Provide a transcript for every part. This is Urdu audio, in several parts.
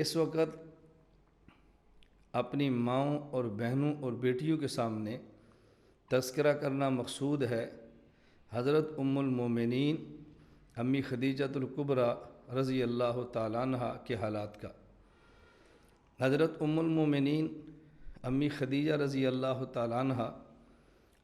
اس وقت اپنی ماؤں اور بہنوں اور بیٹیوں کے سامنے تذکرہ کرنا مقصود ہے حضرت ام المومنین امی خدیجۃ الکبریٰ رضی اللہ تعالیٰ عنہا کے حالات کا۔ حضرت ام المومنین امی خدیجہ رضی اللہ تعالیٰ عنہا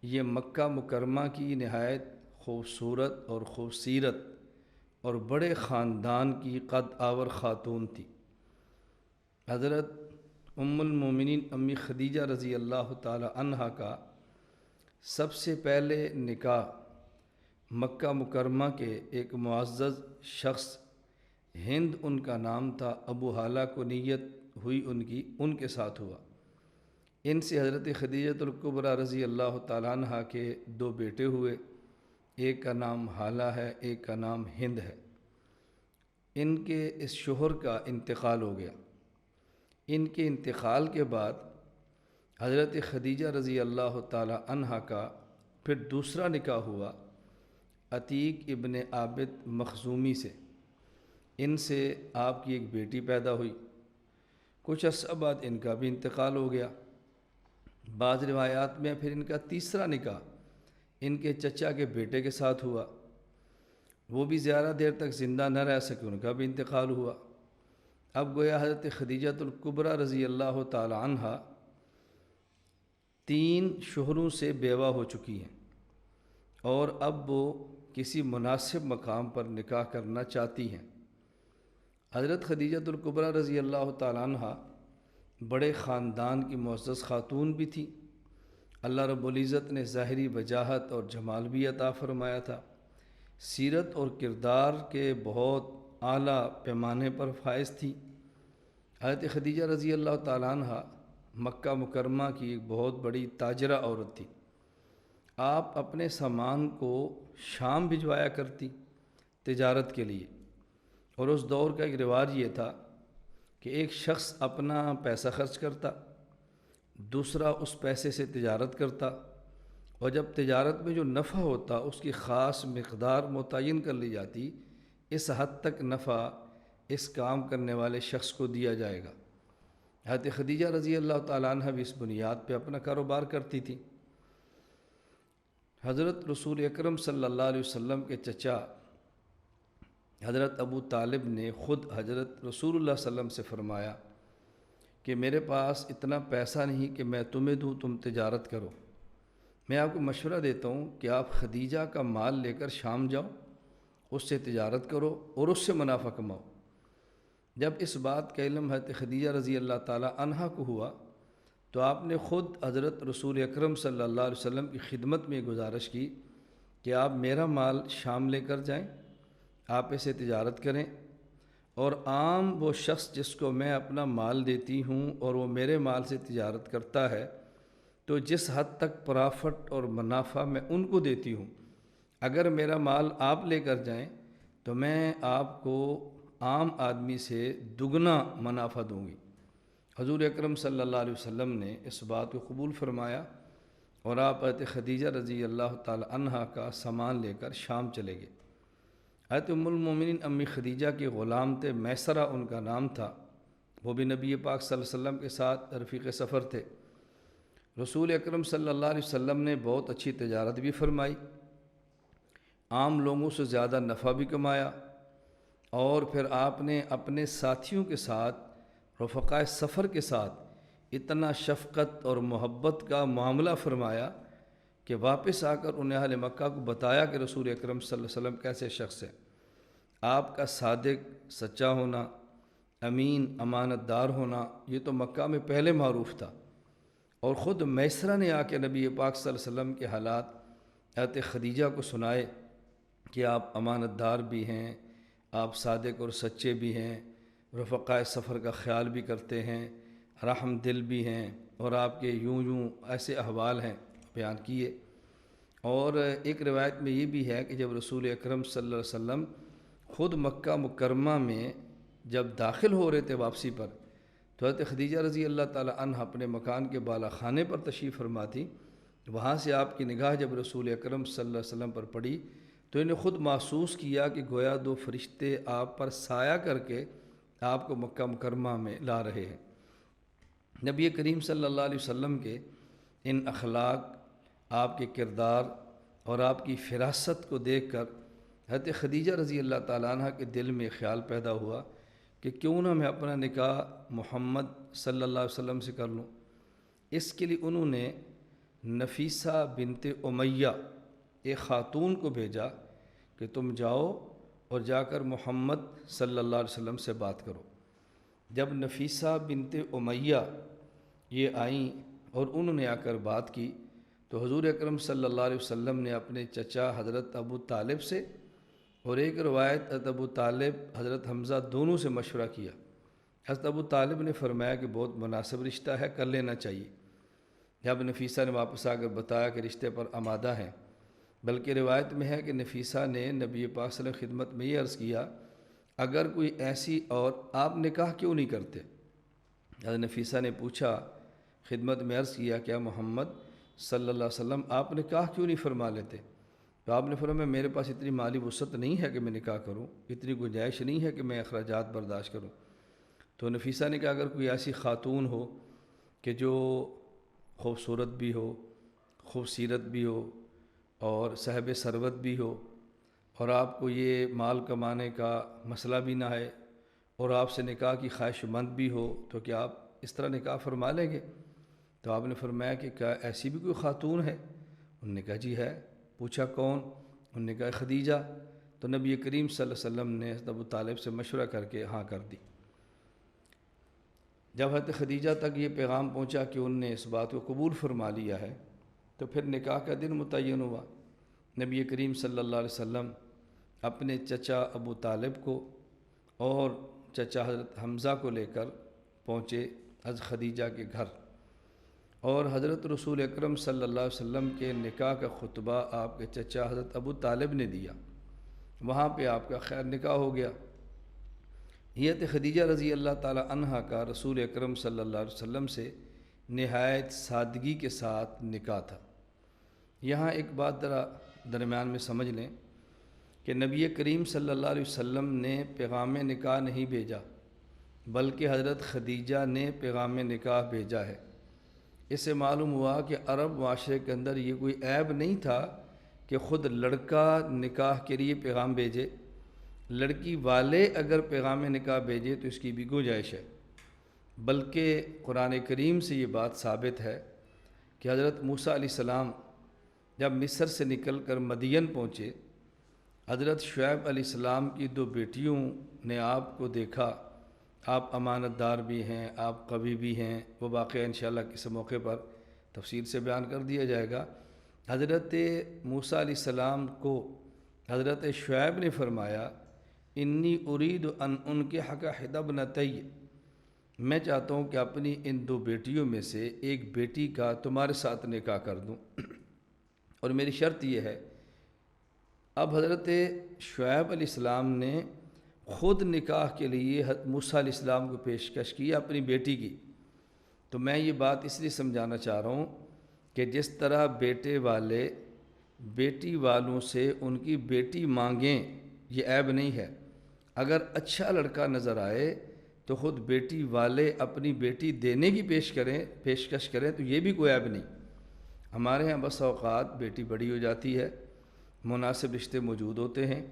یہ مکہ مکرمہ کی نہایت خوبصورت اور خوبصیرت اور بڑے خاندان کی قد آور خاتون تھی۔ حضرت ام المومنین امی خدیجہ رضی اللہ تعالی عنہا کا سب سے پہلے نکاح مکہ مکرمہ کے ایک معزز شخص ہند ان کا نام تھا، ابو ہالہ کو نیت ہوئی ان کے ساتھ ہوا۔ ان سے حضرت خدیجۃ الکبریٰ رضی اللہ تعالیٰ عنہا کے 2 بیٹے ہوئے، ایک کا نام ہالہ ہے، ایک کا نام ہند ہے۔ ان کے اس شوہر کا انتقال ہو گیا۔ ان کے انتقال کے بعد حضرت خدیجہ رضی اللہ تعالیٰ عنہا کا پھر دوسرا نکاح ہوا عتیق ابن عابد مخزومی سے۔ ان سے آپ کی ایک بیٹی پیدا ہوئی۔ کچھ عرصہ بعد ان کا بھی انتقال ہو گیا۔ بعض روایات میں پھر ان کا تیسرا نکاح ان کے چچا کے بیٹے کے ساتھ ہوا۔ وہ بھی زیادہ دیر تک زندہ نہ رہ سکے، ان کا بھی انتقال ہوا۔ اب گویا حضرت خدیجۃ الکبریٰ رضی اللہ تعالی عنہا 3 شوہروں سے بیوہ ہو چکی ہیں، اور اب وہ کسی مناسب مقام پر نکاح کرنا چاہتی ہیں۔ حضرت خدیجۃ الکبریٰ رضی اللہ تعالی عنہا بڑے خاندان کی معزز خاتون بھی تھی۔ اللہ رب العزت نے ظاہری وجاہت اور جمال بھی عطا فرمایا تھا۔ سیرت اور کردار کے بہت اعلیٰ پیمانے پر فائز تھی۔ حضرت خدیجہ رضی اللہ تعالیٰ عنہا مکہ مکرمہ کی ایک بہت بڑی تاجرہ عورت تھی۔ آپ اپنے سامان کو شام بھجوایا کرتی تجارت کے لیے، اور اس دور کا ایک رواج یہ تھا کہ ایک شخص اپنا پیسہ خرچ کرتا، دوسرا اس پیسے سے تجارت کرتا، اور جب تجارت میں جو نفع ہوتا اس کی خاص مقدار متعین کر لی جاتی، اس حد تک نفع اس کام کرنے والے شخص کو دیا جائے گا۔ حضرت خدیجہ رضی اللہ تعالیٰ عنہ بھی اس بنیاد پہ اپنا کاروبار کرتی تھی۔ حضرت رسول اکرم صلی اللہ علیہ وسلم کے چچا حضرت ابو طالب نے خود حضرت رسول اللہ صلی اللہ علیہ وسلم سے فرمایا کہ میرے پاس اتنا پیسہ نہیں کہ میں تمہیں دوں، تم تجارت کرو۔ میں آپ کو مشورہ دیتا ہوں کہ آپ خدیجہ کا مال لے کر شام جاؤ، اس سے تجارت کرو اور اس سے منافع کماؤ۔ جب اس بات کا علم حضرت خدیجہ رضی اللہ تعالی عنہا کو ہوا تو آپ نے خود حضرت رسول اکرم صلی اللہ علیہ وسلم کی خدمت میں گزارش کی کہ آپ میرا مال شام لے کر جائیں، آپ اسے تجارت کریں، اور عام وہ شخص جس کو میں اپنا مال دیتی ہوں اور وہ میرے مال سے تجارت کرتا ہے، تو جس حد تک پرافٹ اور منافع میں ان کو دیتی ہوں، اگر میرا مال آپ لے کر جائیں تو میں آپ کو عام آدمی سے دگنا منافع دوں گی۔ حضور اکرم صلی اللہ علیہ وسلم نے اس بات کو قبول فرمایا، اور آپ حضرت خدیجہ رضی اللہ تعالی عنہا کا سامان لے کر شام چلے گئے۔ حضرت ام المومنین امی خدیجہ کے غلام تھے، میسرہ ان کا نام تھا۔ وہ بھی نبی پاک صلی اللہ علیہ وسلم کے ساتھ رفیق سفر تھے۔ رسول اکرم صلی اللہ علیہ وسلم نے بہت اچھی تجارت بھی فرمائی، عام لوگوں سے زیادہ نفع بھی کمایا، اور پھر آپ نے اپنے ساتھیوں کے ساتھ، رفقائے سفر کے ساتھ اتنا شفقت اور محبت کا معاملہ فرمایا کہ واپس آ کر انہیں اہل مکہ کو بتایا کہ رسول اکرم صلی اللہ علیہ وسلم کیسے شخص ہیں۔ آپ کا صادق، سچا ہونا، امین، امانت دار ہونا، یہ تو مکہ میں پہلے معروف تھا۔ اور خود میسرہ نے آ کے نبی پاک صلی اللہ علیہ وسلم کے حالات حضرت خدیجہ کو سنائے کہ آپ امانت دار بھی ہیں، آپ صادق اور سچے بھی ہیں، رفقائے سفر کا خیال بھی کرتے ہیں، رحم دل بھی ہیں، اور آپ کے یوں ایسے احوال ہیں بیان کیے۔ اور ایک روایت میں یہ بھی ہے کہ جب رسول اکرم صلی اللہ علیہ وسلم خود مکہ مکرمہ میں جب داخل ہو رہے تھے واپسی پر، تو حضرت خدیجہ رضی اللہ تعالی عنہ اپنے مکان کے بالا خانے پر تشریف فرما تھی۔ وہاں سے آپ کی نگاہ جب رسول اکرم صلی اللہ علیہ وسلم پر پڑی تو انہیں خود محسوس کیا کہ گویا 2 فرشتے آپ پر سایہ کر کے آپ کو مکہ مکرمہ میں لا رہے ہیں۔ نبی کریم صلی اللہ علیہ وسلم کے ان اخلاق، آپ کے کردار اور آپ کی فراست کو دیکھ کر حضرت خدیجہ رضی اللہ تعالیٰ عنہ کے دل میں خیال پیدا ہوا کہ کیوں نہ میں اپنا نکاح محمد صلی اللہ علیہ وسلم سے کر لوں۔ اس کے لیے انہوں نے نفیسہ بنت امیہ ایک خاتون کو بھیجا کہ تم جاؤ اور جا کر محمد صلی اللہ علیہ وسلم سے بات کرو۔ جب نفیسہ بنت امیہ یہ آئیں اور انہوں نے آ کر بات کی تو حضور اکرم صلی اللہ علیہ وسلم نے اپنے چچا حضرت ابو طالب سے اور ایک روایت حضرت ابو طالب حضرت حمزہ دونوں سے مشورہ کیا۔ حضرت ابو طالب نے فرمایا کہ بہت مناسب رشتہ ہے، کر لینا چاہیے۔ جب نفیسہ نے واپس آ کر بتایا کہ رشتے پر آمادہ ہیں، بلکہ روایت میں ہے کہ نفیسہ نے نبی پاک صلی اللہ علیہ وسلم خدمت میں یہ عرض کیا، اگر کوئی ایسی اور آپ نکاح کیوں نہیں کرتے؟ حضرت نفیسہ نے پوچھا، خدمت میں عرض کیا، کیا محمد صلی اللہ علیہ وسلم آپ نکاح کیوں نہیں فرما لیتے؟ تو آپ نے فرمایا میرے پاس اتنی مالی وسعت نہیں ہے کہ میں نکاح کروں، اتنی گنجائش نہیں ہے کہ میں اخراجات برداشت کروں۔ تو نفیسہ نے کہا اگر کوئی ایسی خاتون ہو کہ جو خوبصورت بھی ہو، خوبصیرت بھی ہو اور صاحب ثروت بھی ہو، اور آپ کو یہ مال کمانے کا مسئلہ بھی نہ ہے اور آپ سے نکاح کی خواہش مند بھی ہو، تو کیا آپ اس طرح نکاح فرما لیں گے؟ تو آپ نے فرمایا کہ کیا ایسی بھی کوئی خاتون ہے؟ انہوں نے کہا جی ہے۔ پوچھا کون؟ انہوں نے کہا خدیجہ۔ تو نبی کریم صلی اللہ علیہ وسلم نے حضرت ابو طالب سے مشورہ کر کے ہاں کر دی۔ جب حضرت خدیجہ تک یہ پیغام پہنچا کہ انہوں نے اس بات کو قبول فرما لیا ہے تو پھر نکاح کا دن متعین ہوا۔ نبی کریم صلی اللہ علیہ وسلم اپنے چچا ابو طالب کو اور چچا حضرت حمزہ کو لے کر پہنچے حضرت خدیجہ کے گھر، اور حضرت رسول اکرم صلی اللہ علیہ وسلم کے نکاح کا خطبہ آپ کے چچا حضرت ابو طالب نے دیا۔ وہاں پہ آپ کا خیر نکاح ہو گیا۔ حضرت خدیجہ رضی اللہ تعالی عنہ کا رسول اکرم صلی اللہ علیہ وسلم سے نہایت سادگی کے ساتھ نکاح تھا۔ یہاں ایک بات ذرا درمیان میں سمجھ لیں کہ نبی کریم صلی اللہ علیہ وسلم نے پیغام نکاح نہیں بھیجا، بلکہ حضرت خدیجہ نے پیغام نکاح بھیجا ہے۔ اس سے معلوم ہوا کہ عرب معاشرے کے اندر یہ کوئی عیب نہیں تھا کہ خود لڑکا نکاح کے لیے پیغام بھیجے، لڑکی والے اگر پیغام نکاح بھیجے تو اس کی بھی گنجائش ہے، بلکہ قرآن کریم سے یہ بات ثابت ہے کہ حضرت موسیٰ علیہ السلام جب مصر سے نکل کر مدین پہنچے، حضرت شعیب علیہ السلام کی دو بیٹیوں نے آپ کو دیکھا، آپ امانت دار بھی ہیں، آپ قوی بھی ہیں، وہ واقعہ انشاءاللہ کسی موقع پر تفصیل سے بیان کر دیا جائے گا۔ حضرت موسیٰ علیہ السلام کو حضرت شعیب نے فرمایا انی ارید ان انکحک احدی ابنتی، میں چاہتا ہوں کہ اپنی ان دو بیٹیوں میں سے ایک بیٹی کا تمہارے ساتھ نکاح کر دوں، اور میری شرط یہ ہے۔ اب حضرت شعیب علیہ السلام نے خود نکاح کے لیے موسیٰ علیہ السلام کو پیشکش کی اپنی بیٹی کی۔ تو میں یہ بات اس لیے سمجھانا چاہ رہا ہوں کہ جس طرح بیٹے والے بیٹی والوں سے ان کی بیٹی مانگیں یہ عیب نہیں ہے، اگر اچھا لڑکا نظر آئے تو خود بیٹی والے اپنی بیٹی دینے کی پیشکش کریں تو یہ بھی کوئی عیب نہیں۔ ہمارے ہاں بس اوقات بیٹی بڑی ہو جاتی ہے، مناسب رشتے موجود ہوتے ہیں،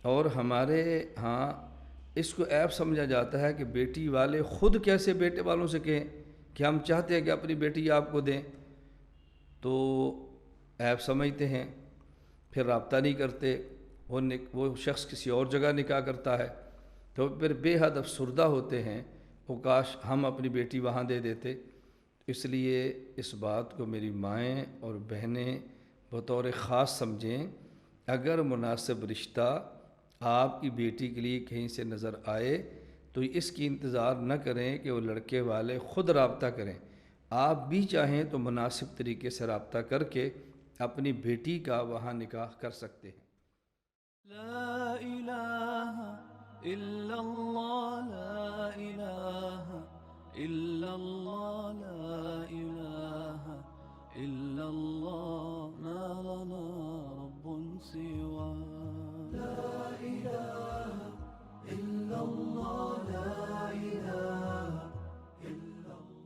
اور ہمارے ہاں اس کو عیب سمجھا جاتا ہے کہ بیٹی والے خود کیسے بیٹے والوں سے کہیں کہ ہم چاہتے ہیں کہ اپنی بیٹی آپ کو دیں، تو عیب سمجھتے ہیں، پھر رابطہ نہیں کرتے، وہ شخص کسی اور جگہ نکاح کرتا ہے تو پھر بے حد افسردہ ہوتے ہیں، وہ کاش ہم اپنی بیٹی وہاں دے دیتے۔ اس لیے اس بات کو میری مائیں اور بہنیں بطور خاص سمجھیں، اگر مناسب رشتہ آپ کی بیٹی کے لیے کہیں سے نظر آئے تو اس کی انتظار نہ کریں کہ وہ لڑکے والے خود رابطہ کریں، آپ بھی چاہیں تو مناسب طریقے سے رابطہ کر کے اپنی بیٹی کا وہاں نکاح کر سکتے ہیں۔ لا الہ الا اللہ، لا الہ الا اللہ، لا الہ الا اللہ، ما لنا رب سوا، لا الہ الا الله لا إله